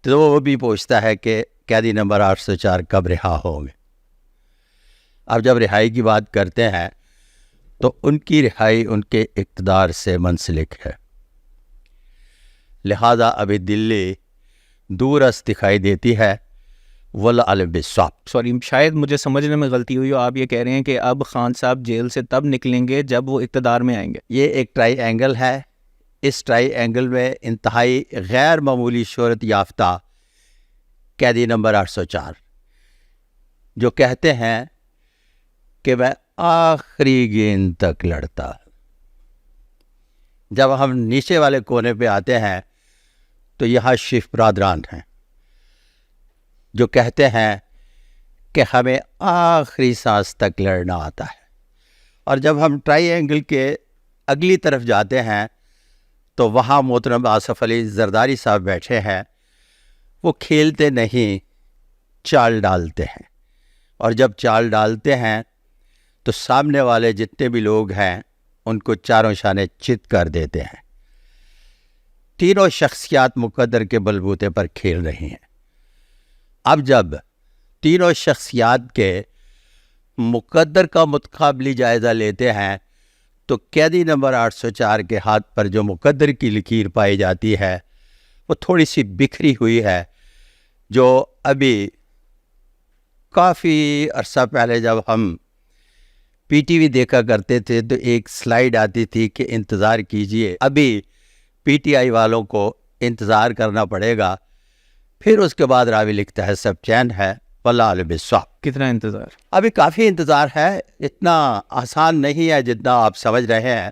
تو وہ بھی پوچھتا ہے کہ قیدی نمبر 804 کب رہا ہوں گے. اب جب رہائی کی بات کرتے ہیں تو ان کی رہائی ان کے اقتدار سے منسلک ہے، لہذا ابھی دلی دور از دکھائی دیتی ہے. والعلم بالصواب. سوری، شاید مجھے سمجھنے میں غلطی ہوئی ہو. آپ یہ کہہ رہے ہیں کہ اب خان صاحب جیل سے تب نکلیں گے جب وہ اقتدار میں آئیں گے. یہ ایک ٹرائی اینگل ہے. اس ٹرائی اینگل میں انتہائی غیر معمولی شہرت یافتہ قیدی نمبر 804 جو کہتے ہیں کہ میں آخری گیند تک لڑتا. جب ہم نیچے والے کونے پہ آتے ہیں تو یہاں شیف برادران ہیں جو کہتے ہیں کہ ہمیں آخری سانس تک لڑنا آتا ہے. اور جب ہم ٹرائی اینگل کے اگلی طرف جاتے ہیں تو وہاں محترم آصف علی زرداری صاحب بیٹھے ہیں. وہ کھیلتے نہیں، چال ڈالتے ہیں. اور جب چال ڈالتے ہیں تو سامنے والے جتنے بھی لوگ ہیں ان کو چاروں شانے چت کر دیتے ہیں. تینوں شخصیات مقدر کے بلبوتے پر کھیل رہی ہیں. اب جب تینوں شخصیات کے مقدر کا متقابلی جائزہ لیتے ہیں تو قیدی نمبر 804 کے ہاتھ پر جو مقدر کی لکیر پائی جاتی ہے وہ تھوڑی سی بکھری ہوئی ہے، جو ابھی کافی عرصہ پہلے جب ہم پی ٹی وی دیکھا کرتے تھے تو ایک سلائیڈ آتی تھی کہ انتظار کیجئے، ابھی پی ٹی آئی والوں کو انتظار کرنا پڑے گا. پھر اس کے بعد راوی لکھتا ہے سب چین ہے. واللہ عالم بالصواب. کتنا انتظار؟ ابھی کافی انتظار ہے، اتنا آسان نہیں ہے جتنا آپ سمجھ رہے ہیں.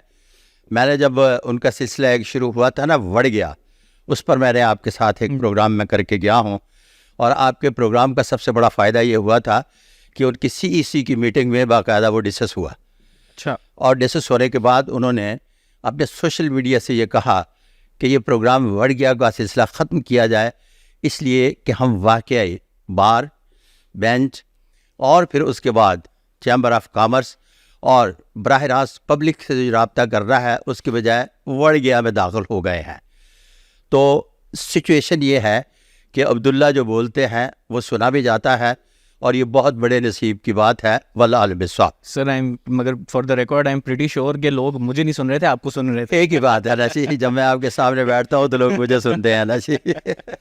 میں نے جب ان کا سلسلہ ایک شروع ہوا تھا نا وڑ گیا، اس پر میں نے آپ کے ساتھ ایک پروگرام میں کر کے گیا ہوں، اور آپ کے پروگرام کا سب سے بڑا فائدہ یہ ہوا تھا کہ ان کی سی ای سی کی میٹنگ میں باقاعدہ وہ ڈسکس ہوا. اچھا. اور ڈسکس ہونے کے بعد انہوں نے اپنے سوشل میڈیا سے یہ کہا کہ یہ پروگرام وڑ گیا کا سلسلہ ختم کیا جائے، اس لیے کہ ہم واقعی بار، بینچ اور پھر اس کے بعد چیمبر آف کامرس اور براہ راست پبلک سے جو رابطہ کر رہا ہے اس کے بجائے وڑ گیا میں داخل ہو گئے ہیں. تو سچویشن یہ ہے کہ عبداللہ جو بولتے ہیں وہ سنا بھی جاتا ہے، اور یہ بہت بڑے نصیب کی بات ہے. واللہ عالم بالصواب. سر مگر for the record I am pretty sure کہ لوگ مجھے نہیں سن رہے تھے، آپ کو سن رہے تھے. ایک ہی بات ہے نا جی، جب میں آپ کے سامنے بیٹھتا ہوں تو لوگ مجھے سنتے ہیں نا جی.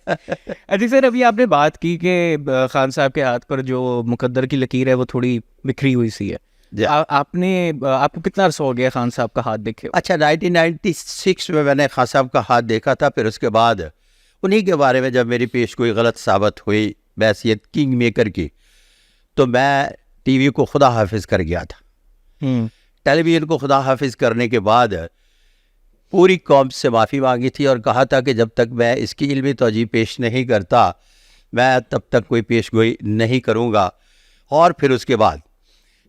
اچھا سر، ابھی آپ نے بات کی کہ خان صاحب کے ہاتھ پر جو مقدر کی لکیر ہے وہ تھوڑی بکھری ہوئی سی ہے. آپ کو کتنا عرصہ ہو گیا خان صاحب کا ہاتھ دیکھے؟ اچھا 1996 میں نے خان صاحب کا ہاتھ دیکھا تھا. پھر اس کے بعد انہی کے بارے میں جب میری پیش گوئی غلط ثابت ہوئی بحیثیت کنگ میکر کی تو میں ٹی وی کو خدا حافظ کر گیا تھا. ٹیلی ویژن کو خدا حافظ کرنے کے بعد پوری قوم سے معافی مانگی تھی اور کہا تھا کہ جب تک میں اس کی علمی توجیہ پیش نہیں کرتا میں تب تک کوئی پیش گوئی نہیں کروں گا. اور پھر اس کے بعد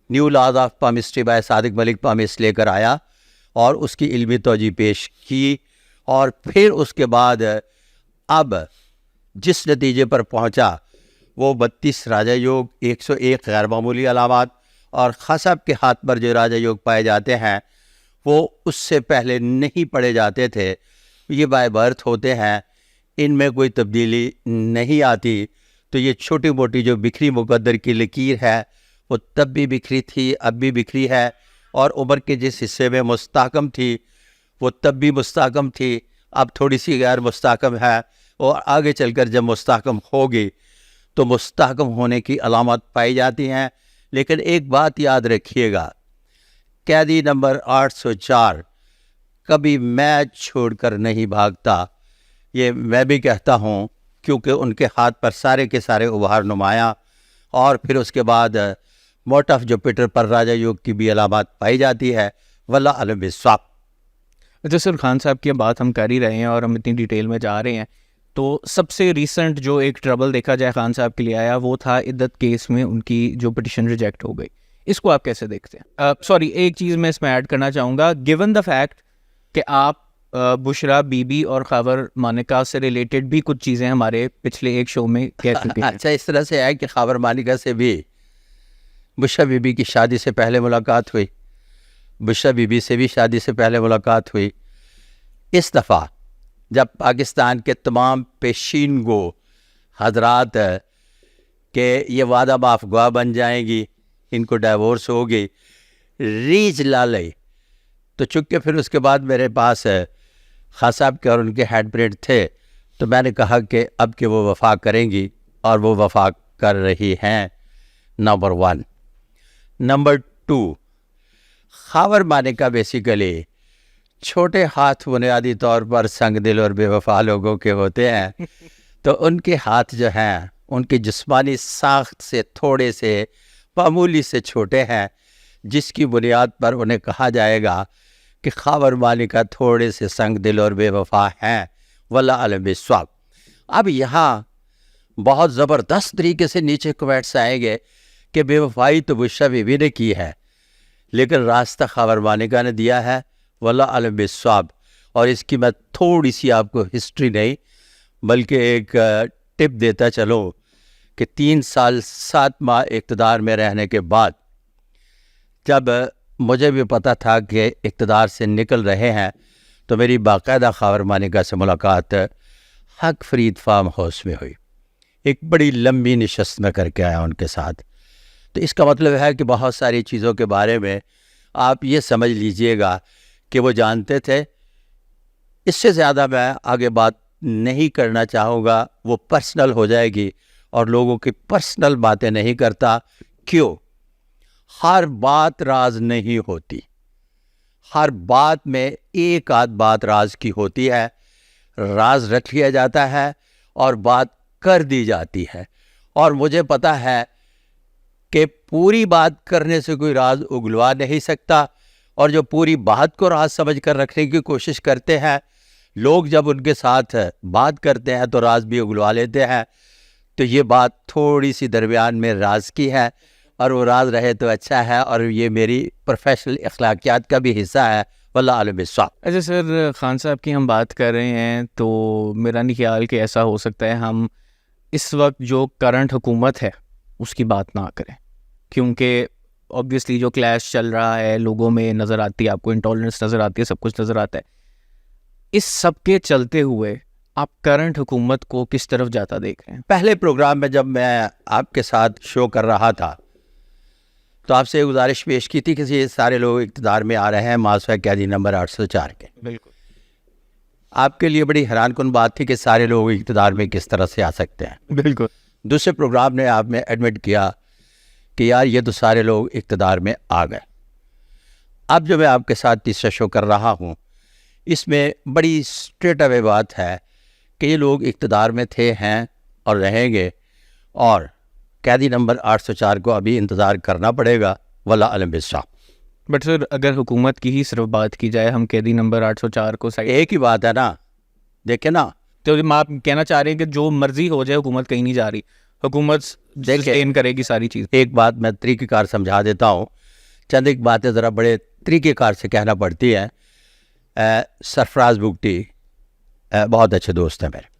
new laws of palmistry by Sadiq Malik palms لے کر آیا اور اس کی علمی توجیہ پیش کی، اور پھر اس کے بعد اب جس نتیجے پر پہنچا وہ 32 راجہ یوگ، 101 غیر معمولی علامات، اور خان صاحب کے ہاتھ پر جو راجہ یوگ پائے جاتے ہیں وہ اس سے پہلے نہیں پڑھے جاتے تھے. یہ بائی برتھ ہوتے ہیں، ان میں کوئی تبدیلی نہیں آتی. تو یہ چھوٹی موٹی جو بکھری مقدر کی لکیر ہے وہ تب بھی بکھری تھی، اب بھی بکھری ہے، اور عمر کے جس حصے میں مستحکم تھی وہ تب بھی مستحکم تھی، اب تھوڑی سی غیر مستحکم ہے، اور آگے چل کر جب مستحکم ہوگی تو مستحکم ہونے کی علامات پائی جاتی ہیں. لیکن ایک بات یاد رکھیے گا، قیدی نمبر 804 کبھی میچ چھوڑ کر نہیں بھاگتا. یہ میں بھی کہتا ہوں کیونکہ ان کے ہاتھ پر سارے کے سارے ابھار نمایاں، اور پھر اس کے بعد موٹ آف جوپیٹر پر راجہ یوگ کی بھی علامات پائی جاتی ہے. واللہ عالم بالصواب. اچھا سر، خان صاحب کی بات ہم کر ہی رہے ہیں اور ہم اتنی ڈیٹیل میں جا رہے ہیں، تو سب سے ریسنٹ جو ایک ٹربل دیکھا جائے خان صاحب کے لیے آیا وہ تھا عدت کیس میں ان کی جو پٹیشن ریجیکٹ ہو گئی. اس کو آپ کیسے دیکھتے ہیں؟ سوری، ایک چیز میں اس میں ایڈ کرنا چاہوں گا، گیون دا فیکٹ کہ آپ بشرا بی بی اور خاور مانیکا سے ریلیٹڈ بھی کچھ چیزیں ہمارے پچھلے ایک شو میں کہہ چکے ہیں. اچھا، اس طرح سے ہے کہ خاور مانیکا سے بھی بشرا بی بی کی شادی سے پہلے ملاقات ہوئی، بشرا بی بی سے بھی شادی سے پہلے ملاقات ہوئی. اس دفعہ جب پاکستان کے تمام پیشین گو حضرات کہ یہ وعدہ معاف گواہ بن جائیں گی، ان کو ڈائیورس ہوگی، ریچ لا لئی. تو چونکہ پھر اس کے بعد میرے پاس خان صاحب کے اور ان کے ہینڈ پرنٹ تھے، تو میں نے کہا کہ اب کہ وہ وفا کریں گی، اور وہ وفا کر رہی ہیں. Number 1. Number 2، Khawar Manika basically چھوٹے ہاتھ بنیادی طور پر سنگ دل اور بے وفا لوگوں کے ہوتے ہیں. تو ان کے ہاتھ جو ہیں ان کی جسمانی ساخت سے تھوڑے سے معمولی سے چھوٹے ہیں، جس کی بنیاد پر انہیں کہا جائے گا کہ خاور مانیکا تھوڑے سے سنگ دل اور بے وفا ہیں. واللہ علم بالصواب. اب یہاں بہت زبردست طریقے سے نیچے کومینٹس آئیں گے کہ بے وفائی تو بشرا بی بی نے کی ہے، لیکن راستہ خاور مانیکا نے دیا ہے. واللہ علم بالصواب. اور اس کی میں تھوڑی سی آپ کو ہسٹری نہیں بلکہ ایک ٹپ دیتا چلوں کہ 3 سال 7 ماہ اقتدار میں رہنے کے بعد جب مجھے بھی پتہ تھا کہ اقتدار سے نکل رہے ہیں، تو میری باقاعدہ خاور مانیکا سے ملاقات حق فرید فارم ہاؤس میں ہوئی. ایک بڑی لمبی نشست میں کر کے آیا ان کے ساتھ. تو اس کا مطلب ہے کہ بہت ساری چیزوں کے بارے میں آپ یہ سمجھ لیجئے گا کہ وہ جانتے تھے. اس سے زیادہ میں آگے بات نہیں کرنا چاہوں گا، وہ پرسنل ہو جائے گی، اور لوگوں کی پرسنل باتیں نہیں کرتا. کیوں؟ ہر بات راز نہیں ہوتی. ہر بات میں ایک آدھ بات راز کی ہوتی ہے، راز رکھ لیا جاتا ہے اور بات کر دی جاتی ہے. اور مجھے پتہ ہے کہ پوری بات کرنے سے کوئی راز اگلوا نہیں سکتا، اور جو پوری بات کو راز سمجھ کر رکھنے کی کوشش کرتے ہیں لوگ، جب ان کے ساتھ بات کرتے ہیں تو راز بھی اگلوا لیتے ہیں. تو یہ بات تھوڑی سی درمیان میں راز کی ہے، اور وہ راز رہے تو اچھا ہے، اور یہ میری پروفیشنل اخلاقیات کا بھی حصہ ہے. واللہ عالم بالصواب. اچھا سر، خان صاحب کی ہم بات کر رہے ہیں تو میرا نہیں خیال کہ ایسا ہو سکتا ہے ہم اس وقت جو کرنٹ حکومت ہے اس کی بات نہ کریں، کیونکہ آبویسلی جو کلیش چل رہا ہے لوگوں میں نظر آتی ہے، آپ کو انٹالرنس نظر آتی ہے، سب کچھ نظر آتا ہے. اس سب کے چلتے ہوئے آپ کرنٹ حکومت کو کس طرف جاتا دیکھ رہے ہیں؟ پہلے پروگرام میں جب میں آپ کے ساتھ شو کر رہا تھا تو آپ سے گزارش پیش کی تھی کہ یہ سارے لوگ اقتدار میں آ رہے ہیں ماسوہ قیدی نمبر 804 کے. بالکل. آپ کے لیے بڑی حیران کن بات تھی کہ سارے لوگ اقتدار میں کس طرح سے آ سکتے ہیں. بالکل. دوسرے پروگرام نے آپ نے ایڈمٹ کیا کہ یار یہ تو سارے لوگ اقتدار میں آ گئے. اب جو میں آپ کے ساتھ تیسرا شو کر رہا ہوں، اس میں بڑی اسٹریٹ اوے بات ہے کہ یہ لوگ اقتدار میں تھے، ہیں اور رہیں گے، اور قیدی نمبر 804 کو ابھی انتظار کرنا پڑے گا. واللہ علم بالصواب. بٹ سر، اگر حکومت کی ہی صرف بات کی جائے، ہم قیدی نمبر 804 کو سائڈ، ایک ہی بات ہے نا. دیکھیں نا، تو آپ کہنا چاہ رہے ہیں کہ جو مرضی ہو جائے حکومت کہیں نہیں جا رہی، حکومت سسٹین کرے گی ساری چیز. ایک بات میں طریقہ کار سمجھا دیتا ہوں. چند ایک باتیں ذرا بڑے طریقہ کار سے کہنا پڑتی ہیں. سرفراز بگٹی بہت اچھے دوست ہیں میرے.